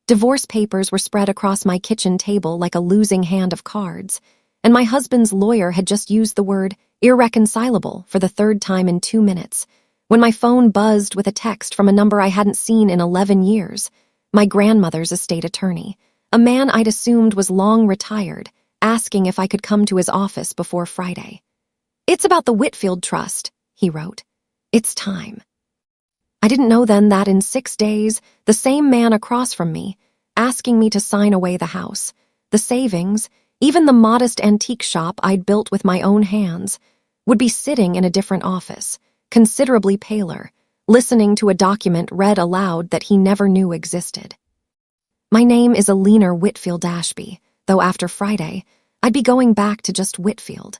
Divorce papers were spread across my kitchen table like a losing hand of cards, and my husband's lawyer had just used the word irreconcilable for the third time in 2 minutes, when my phone buzzed with a text from a number I hadn't seen in 11 years, my grandmother's estate attorney, a man I'd assumed was long retired, asking if I could come to his office before Friday. "It's about the Whitfield Trust," he wrote. "It's time." I didn't know then that in 6 days, the same man across from me, asking me to sign away the house, the savings, even the modest antique shop I'd built with my own hands, would be sitting in a different office, considerably paler, listening to a document read aloud that he never knew existed. My name is Eleanor Whitfield Ashby, though after Friday, I'd be going back to just Whitfield.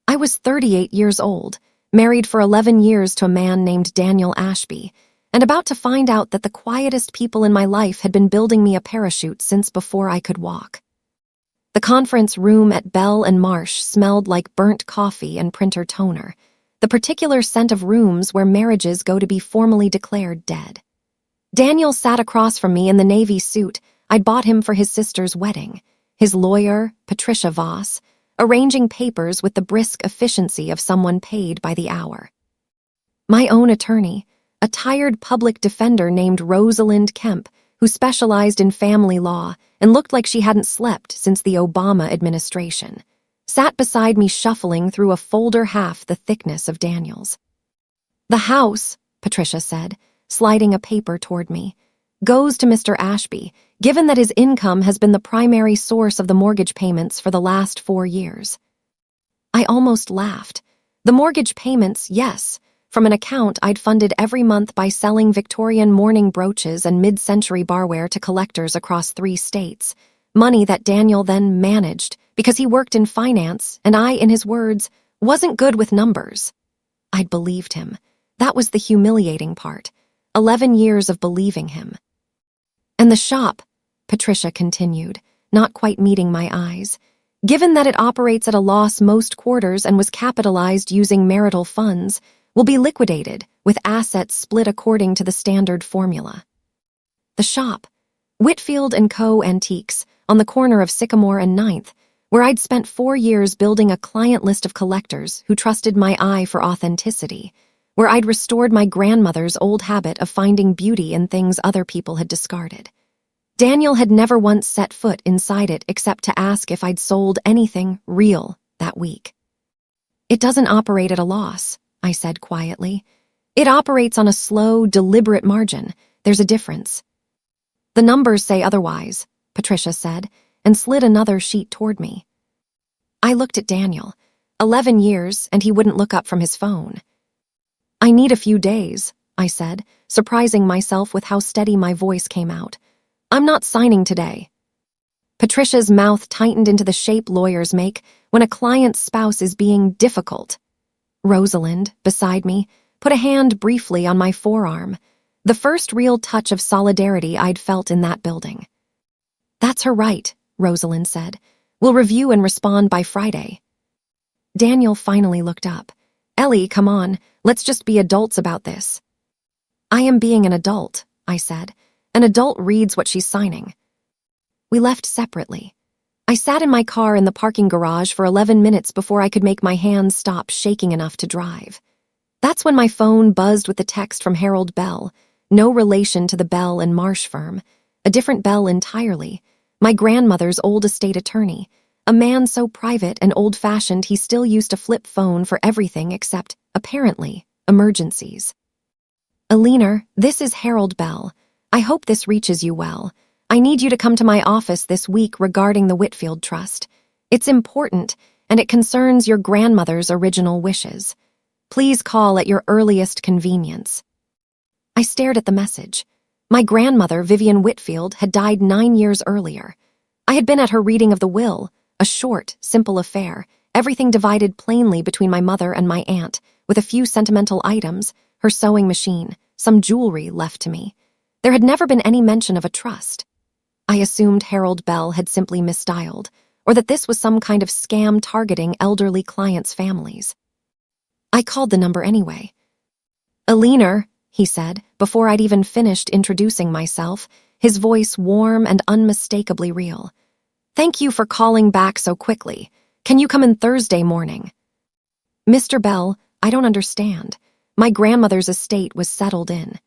I was 38 years old, married for 11 years to a man named Daniel Ashby, and about to find out that the quietest people in my life had been building me a parachute since before I could walk. The conference room at Bell and Marsh smelled like burnt coffee and printer toner, the particular scent of rooms where marriages go to be formally declared dead. Daniel sat across from me in the navy suit I'd bought him for his sister's wedding, his lawyer, Patricia Voss, arranging papers with the brisk efficiency of someone paid by the hour. My own attorney, a tired public defender named Rosalind Kemp, who specialized in family law and looked like she hadn't slept since the Obama administration, sat beside me shuffling through a folder half the thickness of Daniel's. "The house," Patricia said, sliding a paper toward me, "goes to Mr. Ashby, given that his income has been the primary source of the mortgage payments for the last 4 years." I almost laughed. The mortgage payments, yes, from an account I'd funded every month by selling Victorian mourning brooches and mid-century barware to collectors across 3 states, money that Daniel then managed because he worked in finance and I, in his words, wasn't good with numbers. I'd believed him. That was the humiliating part. 11 years of believing him. "And the shop," Patricia continued, not quite meeting my eyes, "given that it operates at a loss most quarters and was capitalized using marital funds, will be liquidated, with assets split according to the standard formula." The shop, Whitfield & Co. Antiques, on the corner of Sycamore and 9th, where I'd spent 4 years building a client list of collectors who trusted my eye for authenticity, where I'd restored my grandmother's old habit of finding beauty in things other people had discarded. Daniel had never once set foot inside it except to ask if I'd sold anything real that week. "It doesn't operate at a loss," I said quietly. "It operates on a slow, deliberate margin. There's a difference." "The numbers say otherwise," Patricia said, and slid another sheet toward me. I looked at Daniel. 11 years, and he wouldn't look up from his phone. "I need a few days," I said, surprising myself with how steady my voice came out. "I'm not signing today." Patricia's mouth tightened into the shape lawyers make when a client's spouse is being difficult. Rosalind, beside me, put a hand briefly on my forearm, the first real touch of solidarity I'd felt in that building. "That's her right," Rosalind said. "We'll review and respond by Friday." Daniel finally looked up. "Ellie, come on, let's just be adults about this." "I am being an adult," I said. "An adult reads what she's signing." We left separately. I sat in my car in the parking garage for 11 minutes before I could make my hands stop shaking enough to drive. That's when my phone buzzed with the text from Harold Bell, no relation to the Bell and Marsh firm, a different Bell entirely, my grandmother's old estate attorney, a man so private and old-fashioned he still used a flip phone for everything except, apparently, emergencies. "Eleanor, this is Harold Bell. I hope this reaches you well. I need you to come to my office this week regarding the Whitfield Trust. It's important, and it concerns your grandmother's original wishes. Please call at your earliest convenience." I stared at the message. My grandmother, Vivian Whitfield, had died 9 years earlier. I had been at her reading of the will, a short, simple affair, everything divided plainly between my mother and my aunt, with a few sentimental items, her sewing machine, some jewelry left to me. There had never been any mention of a trust. I assumed Harold Bell had simply misdialed, or that this was some kind of scam targeting elderly clients' families. I called the number anyway. "Eleanor," he said, before I'd even finished introducing myself, his voice warm and unmistakably real. "Thank you for calling back so quickly. Can you come in Thursday morning?" "Mr. Bell, I don't understand. My grandmother's estate was settled in."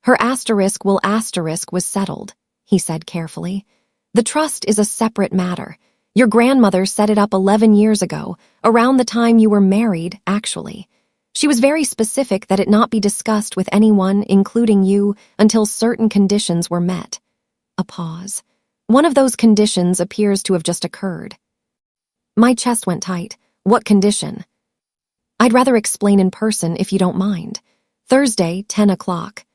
"Her asterisk will asterisk was settled," he said carefully. "The trust is a separate matter. Your grandmother set it up 11 years ago, around the time you were married, actually. She was very specific that it not be discussed with anyone, including you, until certain conditions were met." A pause. "One of those conditions appears to have just occurred." My chest went tight. "What condition?" "I'd rather explain in person if you don't mind. Thursday, 10 o'clock.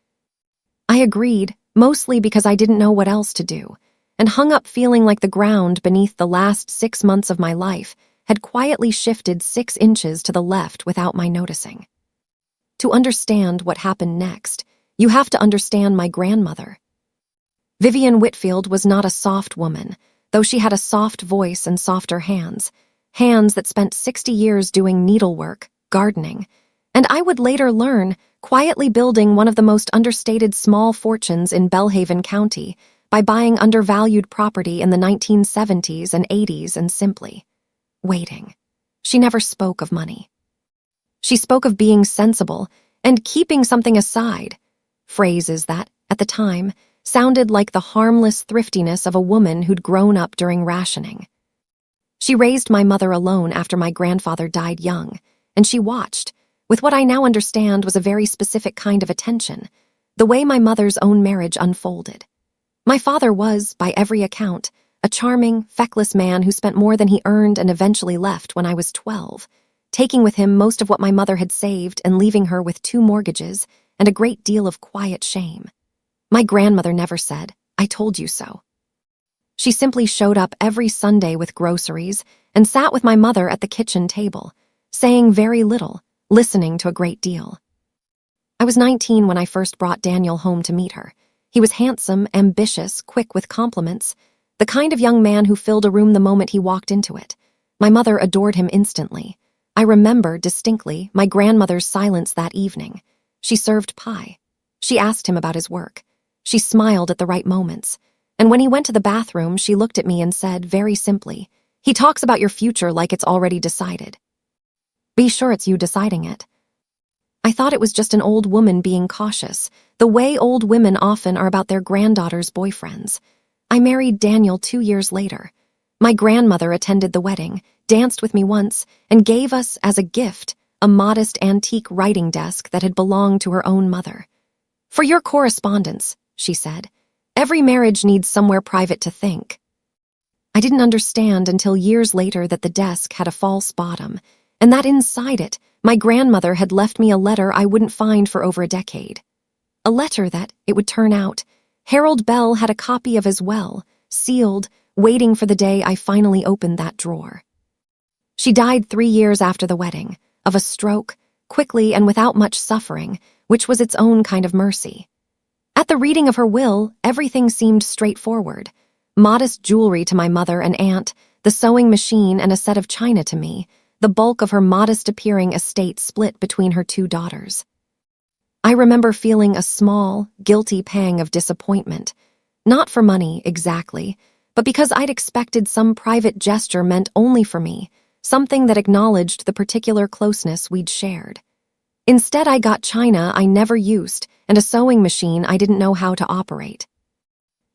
I agreed, mostly because I didn't know what else to do, and hung up feeling like the ground beneath the last 6 months of my life had quietly shifted 6 inches to the left without my noticing. To understand what happened next, you have to understand my grandmother. Vivian Whitfield was not a soft woman, though she had a soft voice and softer hands that spent 60 years doing needlework, gardening, and I would later learn, quietly building one of the most understated small fortunes in Belhaven County by buying undervalued property in the 1970s and 80s and simply waiting. She never spoke of money. She spoke of being sensible and keeping something aside, phrases that, at the time, sounded like the harmless thriftiness of a woman who'd grown up during rationing. She raised my mother alone after my grandfather died young, and she watched, with what I now understand was a very specific kind of attention, the way my mother's own marriage unfolded. My father was, by every account, a charming, feckless man who spent more than he earned and eventually left when I was 12, taking with him most of what my mother had saved and leaving her with 2 mortgages and a great deal of quiet shame. My grandmother never said, "I told you so." She simply showed up every Sunday with groceries and sat with my mother at the kitchen table, saying very little, listening to a great deal. I was 19 when I first brought Daniel home to meet her. He was handsome, ambitious, quick with compliments, the kind of young man who filled a room the moment he walked into it. My mother adored him instantly. I remember, distinctly, my grandmother's silence that evening. She served pie. She asked him about his work. She smiled at the right moments. And when he went to the bathroom, she looked at me and said, very simply, "He talks about your future like it's already decided. Be sure it's you deciding it." I thought it was just an old woman being cautious, the way old women often are about their granddaughters' boyfriends. I married Daniel 2 years later. My grandmother attended the wedding, danced with me once, and gave us, as a gift, a modest antique writing desk that had belonged to her own mother. "For your correspondence," she said, "every marriage needs somewhere private to think." I didn't understand until years later that the desk had a false bottom, and that inside it, my grandmother had left me a letter I wouldn't find for over a decade. A letter that, it would turn out, Harold Bell had a copy of as well, sealed, waiting for the day I finally opened that drawer. She died 3 years after the wedding, of a stroke, quickly and without much suffering, which was its own kind of mercy. At the reading of her will, everything seemed straightforward. Modest jewelry to my mother and aunt, the sewing machine and a set of china to me, the bulk of her modest-appearing estate split between her 2 daughters. I remember feeling a small, guilty pang of disappointment, not for money, exactly, but because I'd expected some private gesture meant only for me, something that acknowledged the particular closeness we'd shared. Instead, I got china I never used and a sewing machine I didn't know how to operate.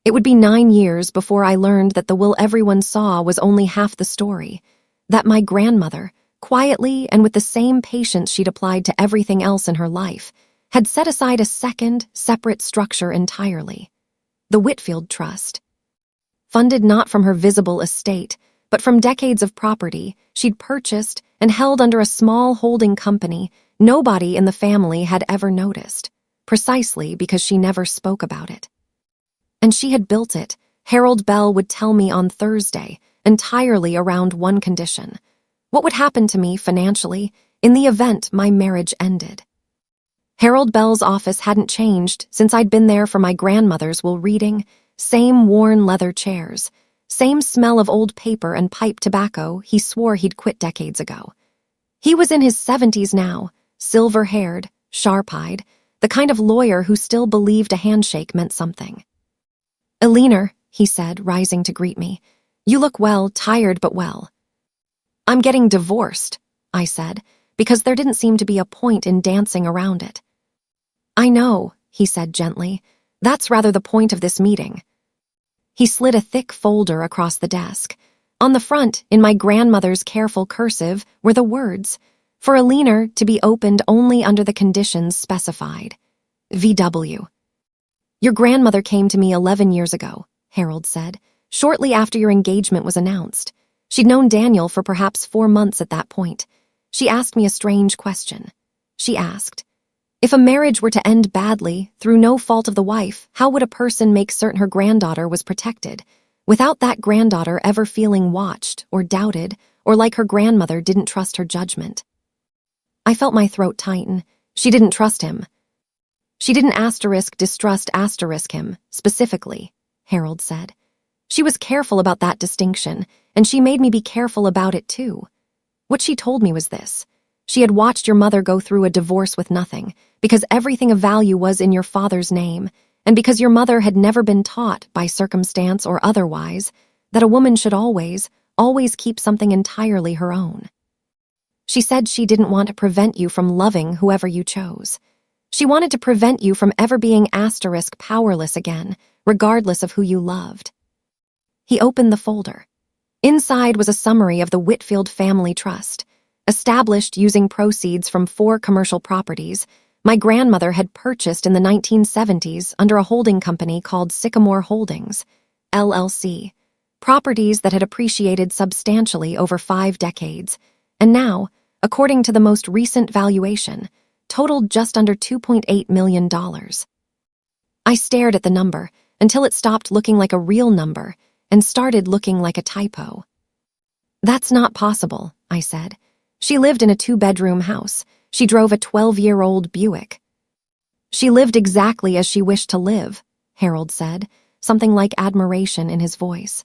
It would be 9 years before I learned that the will everyone saw was only half the story, that my grandmother, quietly and with the same patience she'd applied to everything else in her life, had set aside a second, separate structure entirely. The Whitfield Trust. Funded not from her visible estate, but from decades of property she'd purchased and held under a small holding company nobody in the family had ever noticed, precisely because she never spoke about it. And she had built it, Harold Bell would tell me on Thursday, entirely around one condition: what would happen to me financially in the event my marriage ended. Harold Bell's office hadn't changed since I'd been there for my grandmother's while reading, same worn leather chairs, same smell of old paper and pipe tobacco he swore he'd quit decades ago. He was in his 70s now, silver-haired, sharp-eyed, the kind of lawyer who still believed a handshake meant something. "Eleanor," he said, rising to greet me. "You look well, tired but well." "I'm getting divorced," I said, because there didn't seem to be a point in dancing around it. "I know," he said gently. "That's rather the point of this meeting." He slid a thick folder across the desk. On the front, in my grandmother's careful cursive, were the words, "For Eleanor to be opened only under the conditions specified. VW." "Your grandmother came to me 11 years ago," Harold said, "shortly after your engagement was announced. She'd known Daniel for perhaps 4 months at that point. She asked me a strange question. She asked, if a marriage were to end badly, through no fault of the wife, how would a person make certain her granddaughter was protected, without that granddaughter ever feeling watched or doubted, or like her grandmother didn't trust her judgment?" I felt my throat tighten. She didn't trust him. She didn't distrust him, specifically, Harold said. She was careful about that distinction, and she made me be careful about it too. What she told me was this. She had watched your mother go through a divorce with nothing, because everything of value was in your father's name, and because your mother had never been taught, by circumstance or otherwise, that a woman should always keep something entirely her own. She said she didn't want to prevent you from loving whoever you chose. She wanted to prevent you from ever being powerless again, regardless of who you loved. He opened the folder. Inside was a summary of the Whitfield Family Trust. Established using proceeds from 4 commercial properties, my grandmother had purchased in the 1970s under a holding company called Sycamore Holdings, LLC, properties that had appreciated substantially over 5 decades, and now, according to the most recent valuation, totaled just under $2.8 million. I stared at the number until it stopped looking like a real number and started looking like a typo. "That's not possible," I said. "She lived in a 2-bedroom house. She drove a 12-year-old Buick." "She lived exactly as she wished to live," Harold said, something like admiration in his voice.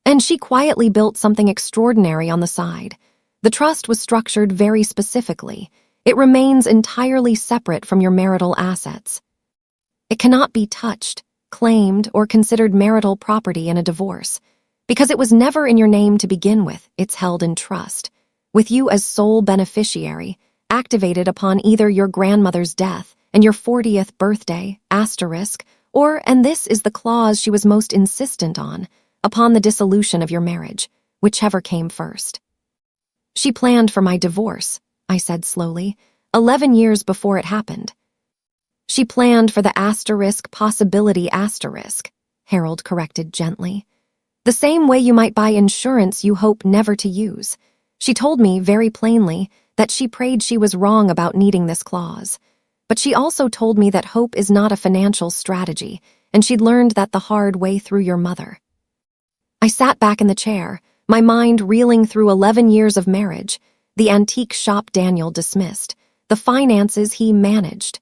"And she quietly built something extraordinary on the side. The trust was structured very specifically. It remains entirely separate from your marital assets. It cannot be touched, claimed, or considered marital property in a divorce. Because it was never in your name to begin with, it's held in trust, with you as sole beneficiary, activated upon either your grandmother's death and your 40th birthday, or, and this is the clause she was most insistent on, upon the dissolution of your marriage, whichever came first." "She planned for my divorce," I said slowly, 11 years before it happened. "She planned for the possibility, Harold corrected gently. "The same way you might buy insurance you hope never to use. She told me, very plainly, that she prayed she was wrong about needing this clause. But she also told me that hope is not a financial strategy, and she'd learned that the hard way through your mother." I sat back in the chair, my mind reeling through 11 years of marriage, the antique shop Daniel dismissed, the finances he managed,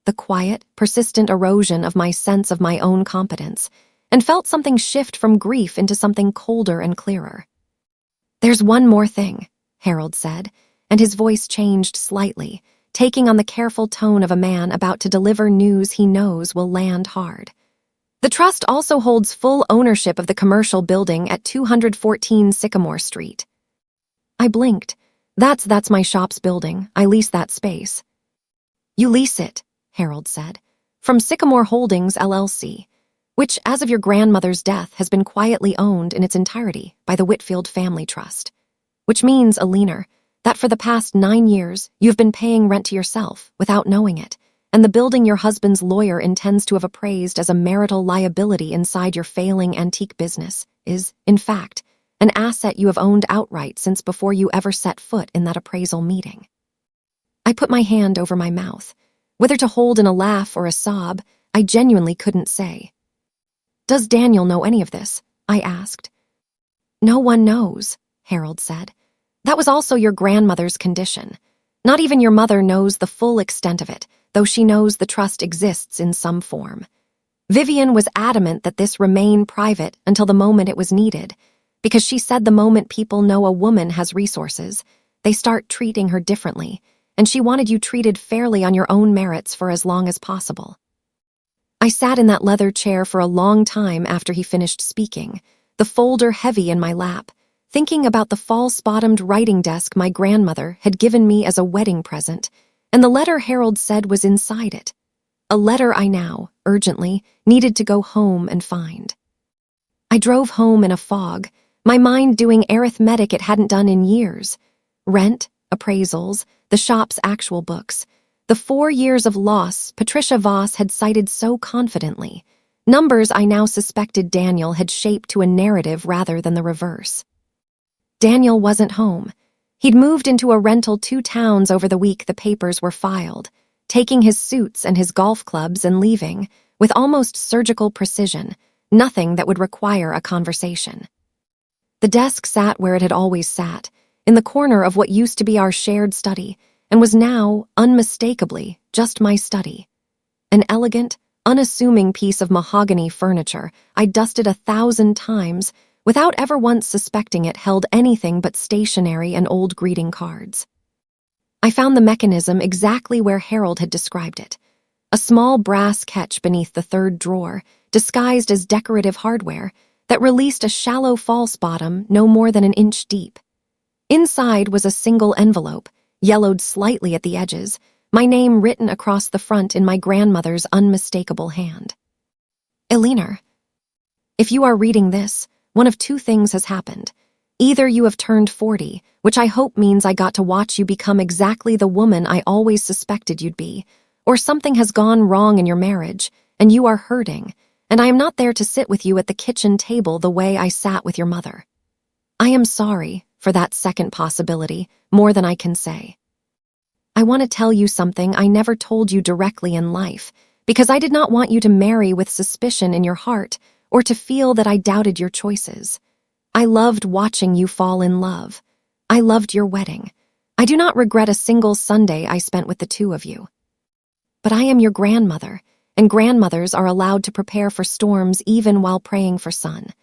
the quiet, persistent erosion of my sense of my own competence, and felt something shift from grief into something colder and clearer. "There's one more thing," Harold said, and his voice changed slightly, taking on the careful tone of a man about to deliver news he knows will land hard. "The trust also holds full ownership of the commercial building at 214 Sycamore Street." I blinked. That's my shop's building. I lease that space." "You lease it," Harold said, "from Sycamore Holdings, LLC, which, as of your grandmother's death, has been quietly owned in its entirety by the Whitfield Family Trust. Which means, Eleanor, that for the past 9 years, you've been paying rent to yourself without knowing it, and the building your husband's lawyer intends to have appraised as a marital liability inside your failing antique business is, in fact, an asset you have owned outright since before you ever set foot in that appraisal meeting." I put my hand over my mouth. Whether to hold in a laugh or a sob, I genuinely couldn't say. "Does Daniel know any of this?" I asked. "No one knows," Harold said. "That was also your grandmother's condition. Not even your mother knows the full extent of it, though she knows the trust exists in some form. Vivian was adamant that this remain private until the moment it was needed, because she said the moment people know a woman has resources, they start treating her differently, and she wanted you treated fairly on your own merits for as long as possible." I sat in that leather chair for a long time after he finished speaking, the folder heavy in my lap, thinking about the false-bottomed writing desk my grandmother had given me as a wedding present, and the letter Harold said was inside it. A letter I now, urgently, needed to go home and find. I drove home in a fog, my mind doing arithmetic it hadn't done in years. Rent, appraisals, the shop's actual books. The 4 years of loss Patricia Voss had cited so confidently. Numbers I now suspected Daniel had shaped to a narrative rather than the reverse. Daniel wasn't home. He'd moved into a rental 2 towns over the week the papers were filed, taking his suits and his golf clubs and leaving, with almost surgical precision, nothing that would require a conversation. The desk sat where it had always sat, in the corner of what used to be our shared study, and was now, unmistakably, just my study. An elegant, unassuming piece of mahogany furniture I dusted 1,000 times without ever once suspecting it held anything but stationery and old greeting cards. I found the mechanism exactly where Harold had described it. A small brass catch beneath the 3rd drawer, disguised as decorative hardware, that released a shallow false bottom no more than an inch deep. Inside was a single envelope, yellowed slightly at the edges, my name written across the front in my grandmother's unmistakable hand. Eleanor, if you are reading this, one of 2 things has happened. Either you have turned 40, which I hope means I got to watch you become exactly the woman I always suspected you'd be, or something has gone wrong in your marriage, and you are hurting, and I am not there to sit with you at the kitchen table the way I sat with your mother. I am sorry for that second possibility, more than I can say. I want to tell you something I never told you directly in life, because I did not want you to marry with suspicion in your heart, or to feel that I doubted your choices. I loved watching you fall in love. I loved your wedding. I do not regret a single Sunday I spent with the 2 of you. But I am your grandmother, and grandmothers are allowed to prepare for storms even while praying for sun.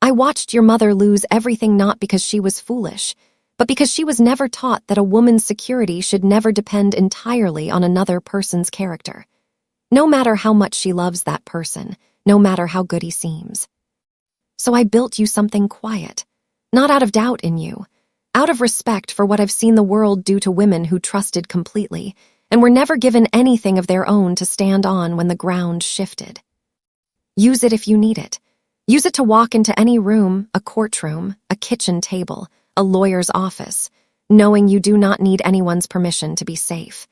I watched your mother lose everything not because she was foolish, but because she was never taught that a woman's security should never depend entirely on another person's character. No matter how much she loves that person, no matter how good he seems. So I built you something quiet, not out of doubt in you, out of respect for what I've seen the world do to women who trusted completely, and were never given anything of their own to stand on when the ground shifted. Use it if you need it. Use it to walk into any room, a courtroom, a kitchen table, a lawyer's office, knowing you do not need anyone's permission to be safe.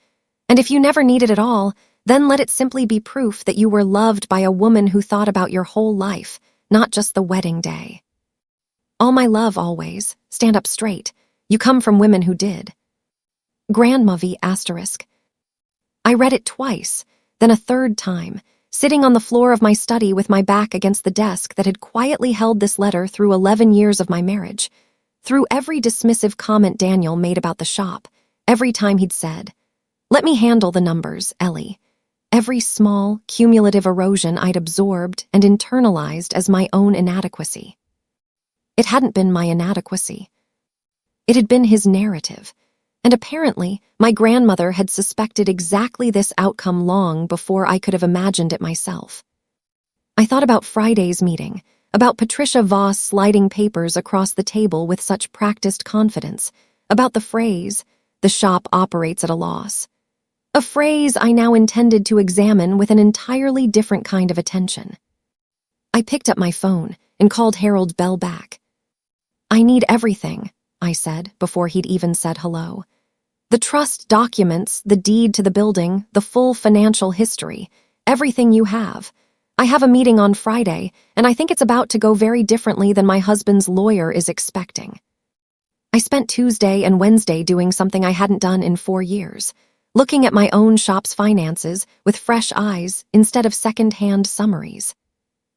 And if you never need it at all, then let it simply be proof that you were loved by a woman who thought about your whole life, not just the wedding day. All my love always. Stand up straight. You come from women who did. Grandma V***. I read it twice, then a 3rd time, sitting on the floor of my study with my back against the desk that had quietly held this letter through 11 years of my marriage, through every dismissive comment Daniel made about the shop, every time he'd said, "Let me handle the numbers, Ellie." Every small, cumulative erosion I'd absorbed and internalized as my own inadequacy. It hadn't been my inadequacy. It had been his narrative, and apparently my grandmother had suspected exactly this outcome long before I could have imagined it myself. I thought about Friday's meeting, about Patricia Voss sliding papers across the table with such practiced confidence, about the phrase, "The shop operates at a loss." A phrase I now intended to examine with an entirely different kind of attention. I picked up my phone and called Harold Bell back. "I need everything," I said before he'd even said hello. "The trust documents, the deed to the building, the full financial history, everything you have. I have a meeting on Friday, and I think it's about to go very differently than my husband's lawyer is expecting." I spent Tuesday and Wednesday doing something I hadn't done in 4 years. Looking at my own shop's finances with fresh eyes instead of second-hand summaries.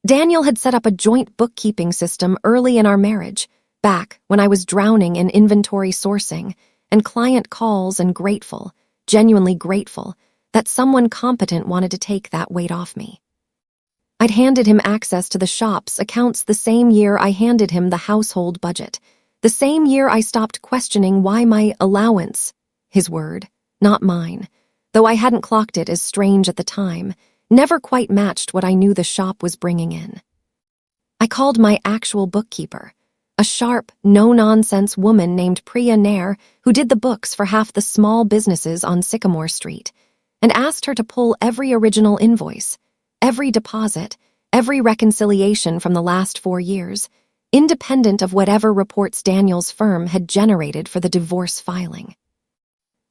Daniel had set up a joint bookkeeping system early in our marriage, back when I was drowning in inventory sourcing and client calls and grateful, genuinely grateful, that someone competent wanted to take that weight off me. I'd handed him access to the shop's accounts the same year I handed him the household budget, the same year I stopped questioning why my allowance, his word, not mine, though I hadn't clocked it as strange at the time, never quite matched what I knew the shop was bringing in. I called my actual bookkeeper, a sharp, no-nonsense woman named Priya Nair who did the books for half the small businesses on Sycamore Street, and asked her to pull every original invoice, every deposit, every reconciliation from the last 4 years, independent of whatever reports Daniel's firm had generated for the divorce filing.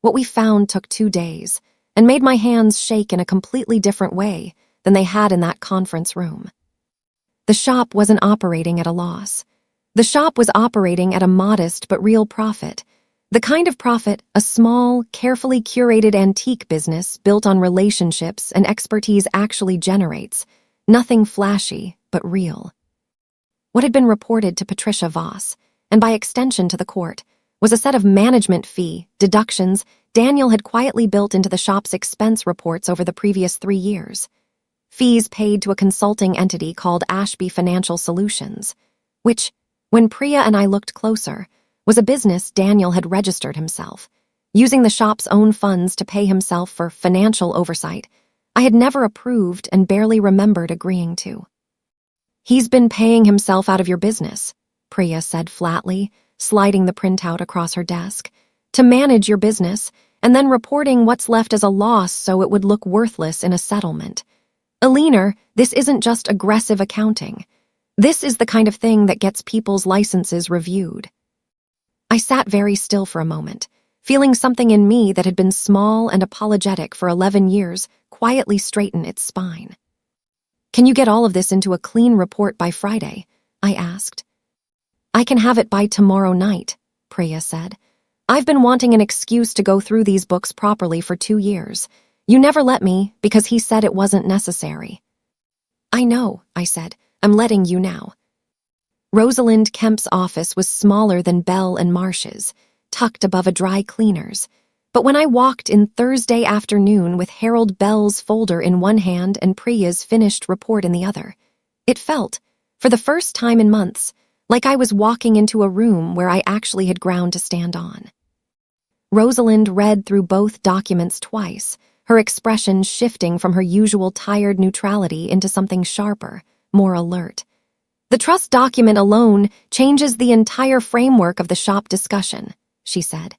What we found took 2 days and made my hands shake in a completely different way than they had in that conference room. The shop wasn't operating at a loss. The shop was operating at a modest but real profit, the kind of profit a small, carefully curated antique business built on relationships and expertise actually generates, nothing flashy but real. What had been reported to Patricia Voss, and by extension to the court, was a set of management fee deductions Daniel had quietly built into the shop's expense reports over the previous 3 years. Fees paid to a consulting entity called Ashby Financial Solutions, which, when Priya and I looked closer, was a business Daniel had registered himself, using the shop's own funds to pay himself for financial oversight I had never approved and barely remembered agreeing to. "He's been paying himself out of your business," Priya said flatly, sliding the printout across her desk, "to manage your business and then reporting what's left as a loss so it would look worthless in a settlement. Eleanor, this isn't just aggressive accounting. This is the kind of thing that gets people's licenses reviewed." I sat very still for a moment, feeling something in me that had been small and apologetic for 11 years quietly straighten its spine. "Can you get all of this into a clean report by Friday?" I asked. "I can have it by tomorrow night," Priya said. "I've been wanting an excuse to go through these books properly for 2 years. You never let me because he said it wasn't necessary." "I know," I said. "I'm letting you now." Rosalind Kemp's office was smaller than Bell and Marsh's, tucked above a dry cleaner's. But when I walked in Thursday afternoon with Harold Bell's folder in one hand and Priya's finished report in the other, it felt, for the first time in months, like I was walking into a room where I actually had ground to stand on. Rosalind read through both documents twice, her expression shifting from her usual tired neutrality into something sharper, more alert. "The trust document alone changes the entire framework of the shop discussion," she said.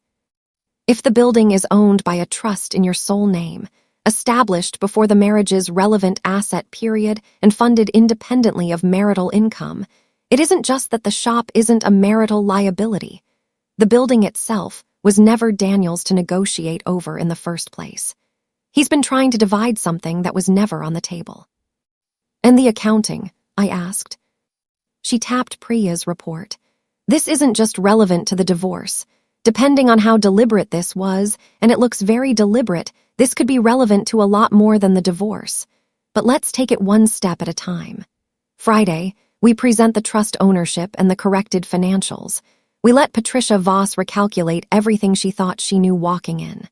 "If the building is owned by a trust in your sole name, established before the marriage's relevant asset period and funded independently of marital income, it isn't just that the shop isn't a marital liability. The building itself was never Daniel's to negotiate over in the first place. He's been trying to divide something that was never on the table." "And the accounting?" I asked. She tapped Priya's report. "This isn't just relevant to the divorce. Depending on how deliberate this was, and it looks very deliberate, this could be relevant to a lot more than the divorce. But let's take it one step at a time. Friday, we present the trust ownership and the corrected financials. We let Patricia Voss recalculate everything she thought she knew walking in."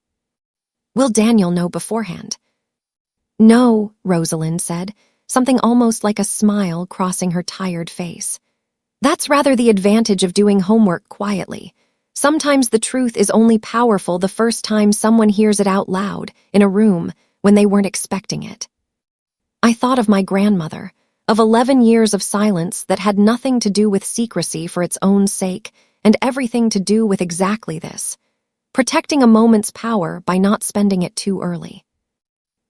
"Will Daniel know beforehand?" "No," Rosalind said, something almost like a smile crossing her tired face. "That's rather the advantage of doing homework quietly. Sometimes the truth is only powerful the first time someone hears it out loud, in a room, when they weren't expecting it." I thought of my grandmother, of 11 years of silence that had nothing to do with secrecy for its own sake, and everything to do with exactly this: protecting a moment's power by not spending it too early.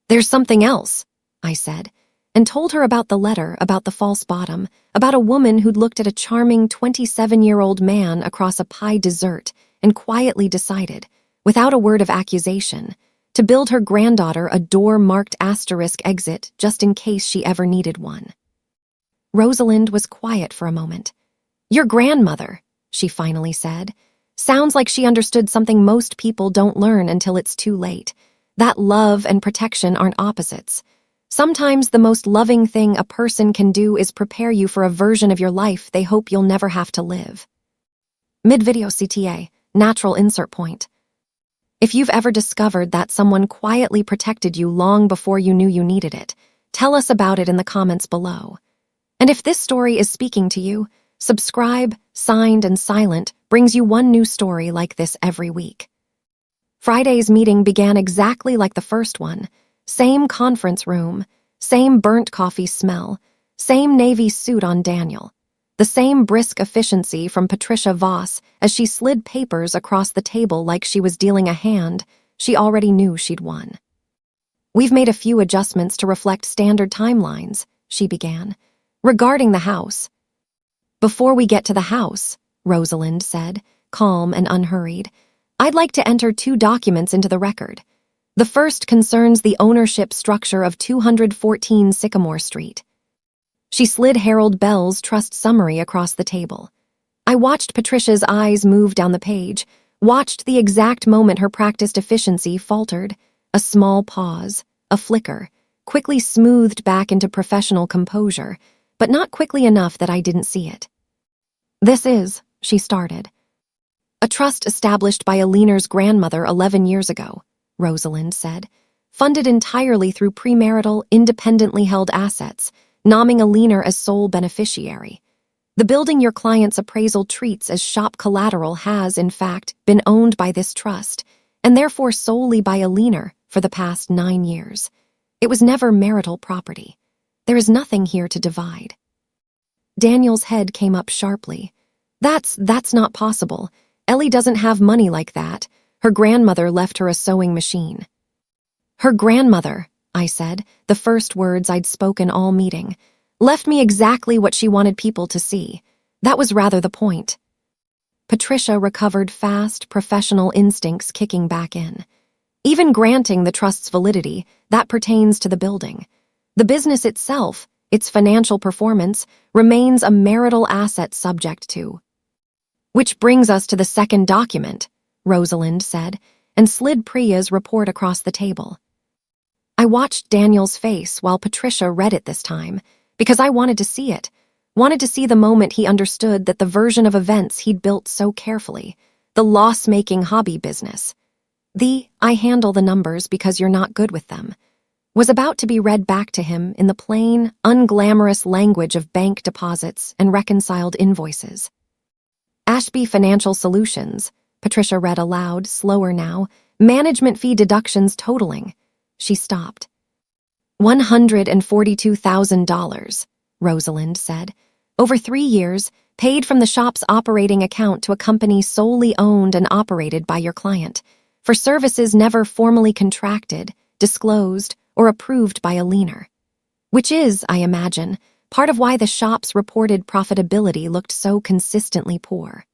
"There's something else," I said, and told her about the letter, about the false bottom, about a woman who'd looked at a charming 27-year-old man across a pie dessert and quietly decided, without a word of accusation, to build her granddaughter a door-marked asterisk exit just in case she ever needed one. Rosalind was quiet for a moment. "Your grandmother," she finally said, "sounds like she understood something most people don't learn until it's too late, that love and protection aren't opposites. Sometimes the most loving thing a person can do is prepare you for a version of your life they hope you'll never have to live." Mid-video CTA, natural insert point. If you've ever discovered that someone quietly protected you long before you knew you needed it, tell us about it in the comments below. And if this story is speaking to you, subscribe, Signed and Silent brings you one new story like this every week. Friday's meeting began exactly like the first one. Same conference room, Same burnt coffee smell. Same navy suit on Daniel. The same brisk efficiency from Patricia Voss as she slid papers across the table like she was dealing a hand she already knew she'd won. "We've made a few adjustments to reflect standard timelines," she began. "Regarding the house." "Before we get to the house," Rosalind said, calm and unhurried, "I'd like to enter 2 documents into the record. The first concerns the ownership structure of 214 Sycamore Street." She slid Harold Bell's trust summary across the table. I watched Patricia's eyes move down the page, watched the exact moment her practiced efficiency faltered, a small pause, a flicker, quickly smoothed back into professional composure, but not quickly enough that I didn't see it. "This is," she started, "a trust established by Eleanor's grandmother 11 years ago," Rosalind said, "funded entirely through premarital, independently held assets, nomming Eleanor as sole beneficiary. The building your client's appraisal treats as shop collateral has, in fact, been owned by this trust, and therefore solely by Eleanor for the past 9 years. It was never marital property. There is nothing here to divide." Daniel's head came up sharply. That's not possible. Ellie doesn't have money like that. Her grandmother left her a sewing machine." "Her grandmother," I said, the first words I'd spoken all meeting, "left me exactly what she wanted people to see. That was rather the point." Patricia recovered fast, professional instincts kicking back in. "Even granting the trust's validity, that pertains to the building. The business itself, its financial performance, remains a marital asset subject to." "Which brings us to the second document," Rosalind said, and slid Priya's report across the table. I watched Daniel's face while Patricia read it this time, because I wanted to see it, wanted to see the moment he understood that the version of events he'd built so carefully, the loss-making hobby business, "I handle the numbers because you're not good with them," was about to be read back to him in the plain, unglamorous language of bank deposits and reconciled invoices. "Ashby Financial Solutions," Patricia read aloud, slower now, "management fee deductions totaling." She stopped. $142,000, Rosalind said. "Over 3 years, paid from the shop's operating account to a company solely owned and operated by your client, for services never formally contracted, disclosed, or approved by Eleanor. Which is, I imagine, part of why the shop's reported profitability looked so consistently poor."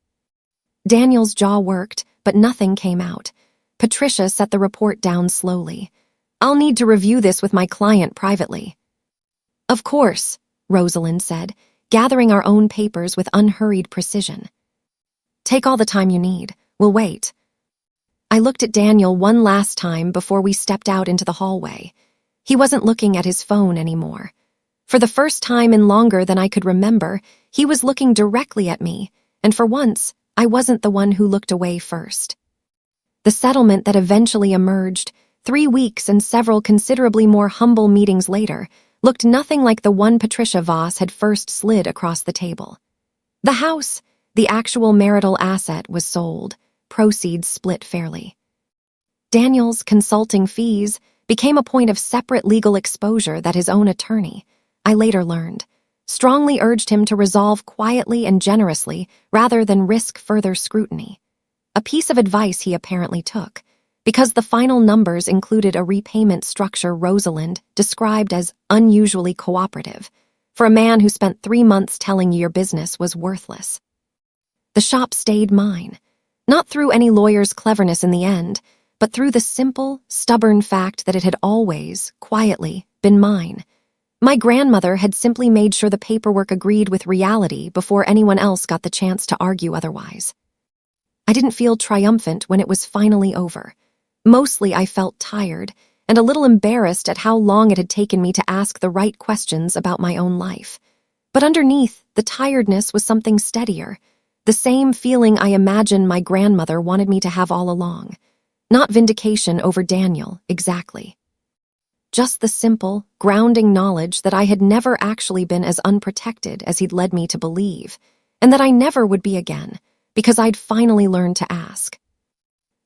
Daniel's jaw worked, but nothing came out. Patricia set the report down slowly. "I'll need to review this with my client privately." "Of course," Rosalind said, gathering our own papers with unhurried precision. "Take all the time you need. We'll wait." I looked at Daniel one last time before we stepped out into the hallway. He wasn't looking at his phone anymore. For the first time in longer than I could remember, he was looking directly at me, and for once, I wasn't the one who looked away first. The settlement that eventually emerged, 3 weeks and several considerably more humble meetings later, looked nothing like the one Patricia Voss had first slid across the table. The house, the actual marital asset, was sold, proceeds split fairly. Daniel's consulting fees became a point of separate legal exposure that his own attorney, I later learned, strongly urged him to resolve quietly and generously rather than risk further scrutiny. A piece of advice he apparently took, because the final numbers included a repayment structure Rosalind described as unusually cooperative, for a man who spent 3 months telling you your business was worthless. The shop stayed mine, not through any lawyer's cleverness in the end, but through the simple, stubborn fact that it had always, quietly, been mine. My grandmother had simply made sure the paperwork agreed with reality before anyone else got the chance to argue otherwise. I didn't feel triumphant when it was finally over. Mostly I felt tired and a little embarrassed at how long it had taken me to ask the right questions about my own life. But underneath, the tiredness was something steadier, the same feeling I imagine my grandmother wanted me to have all along. Not vindication over Daniel, exactly. Just the simple, grounding knowledge that I had never actually been as unprotected as he'd led me to believe, and that I never would be again, because I'd finally learned to ask.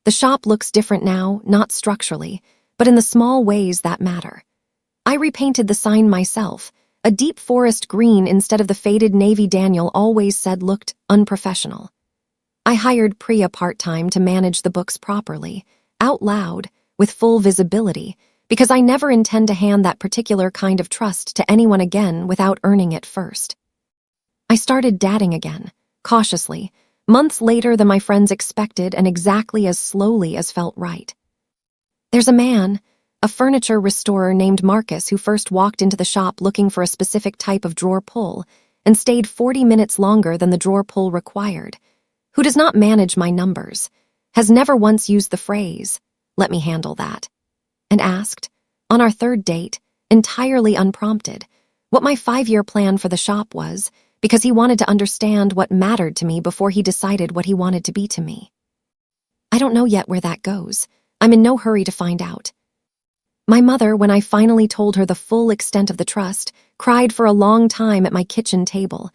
The shop looks different now, not structurally, but in the small ways that matter. I repainted the sign myself, a deep forest green instead of the faded navy Daniel always said looked unprofessional. I hired Priya part-time to manage the books properly, out loud, with full visibility, because I never intend to hand that particular kind of trust to anyone again without earning it first. I started dadding again, cautiously, months later than my friends expected and exactly as slowly as felt right. There's a man, a furniture restorer named Marcus, who first walked into the shop looking for a specific type of drawer pull and stayed 40 minutes longer than the drawer pull required, who does not manage my numbers, has never once used the phrase, "Let me handle that," and asked, on our third date, entirely unprompted, what my 5-year plan for the shop was, because he wanted to understand what mattered to me before he decided what he wanted to be to me. I don't know yet where that goes. I'm in no hurry to find out. My mother, when I finally told her the full extent of the trust, cried for a long time at my kitchen table,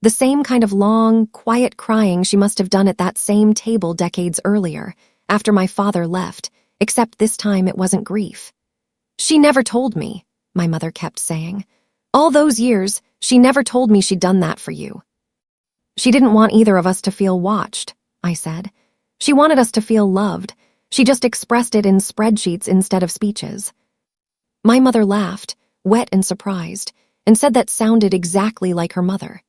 the same kind of long, quiet crying she must have done at that same table decades earlier, after my father left, except this time it wasn't grief. "She never told me," my mother kept saying. "All those years, she never told me she'd done that for you." "She didn't want either of us to feel watched," I said. "She wanted us to feel loved. She just expressed it in spreadsheets instead of speeches." My mother laughed, wet and surprised, and said that sounded exactly like her mother.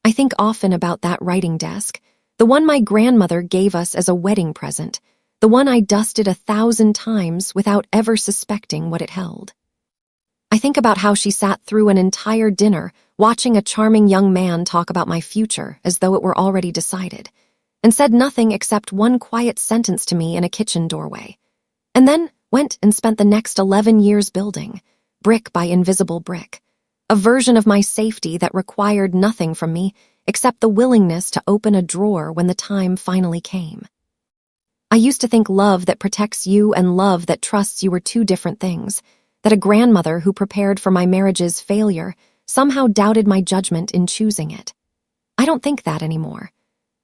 I think often about that writing desk, the one my grandmother gave us as a wedding present, the one I dusted 1,000 times without ever suspecting what it held. I think about how she sat through an entire dinner watching a charming young man talk about my future as though it were already decided, and said nothing except one quiet sentence to me in a kitchen doorway, and then went and spent the next 11 years building, brick by invisible brick, a version of my safety that required nothing from me except the willingness to open a drawer when the time finally came. I used to think love that protects you and love that trusts you were two different things, that a grandmother who prepared for my marriage's failure somehow doubted my judgment in choosing it. I don't think that anymore.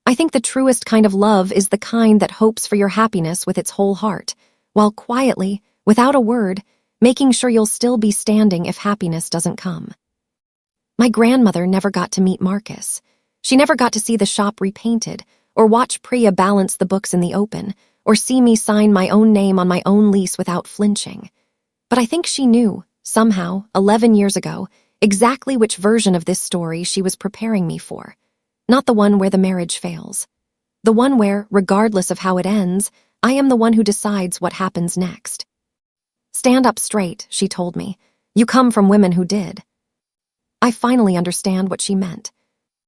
I think the truest kind of love is the kind that hopes for your happiness with its whole heart, while quietly, without a word, making sure you'll still be standing if happiness doesn't come. My grandmother never got to meet Marcus. She never got to see the shop repainted, or watch Priya balance the books in the open, or see me sign my own name on my own lease without flinching. But I think she knew, somehow, 11 years ago, exactly which version of this story she was preparing me for. Not the one where the marriage fails. The one where, regardless of how it ends, I am the one who decides what happens next. "Stand up straight," she told me. "You come from women who did." I finally understand what she meant.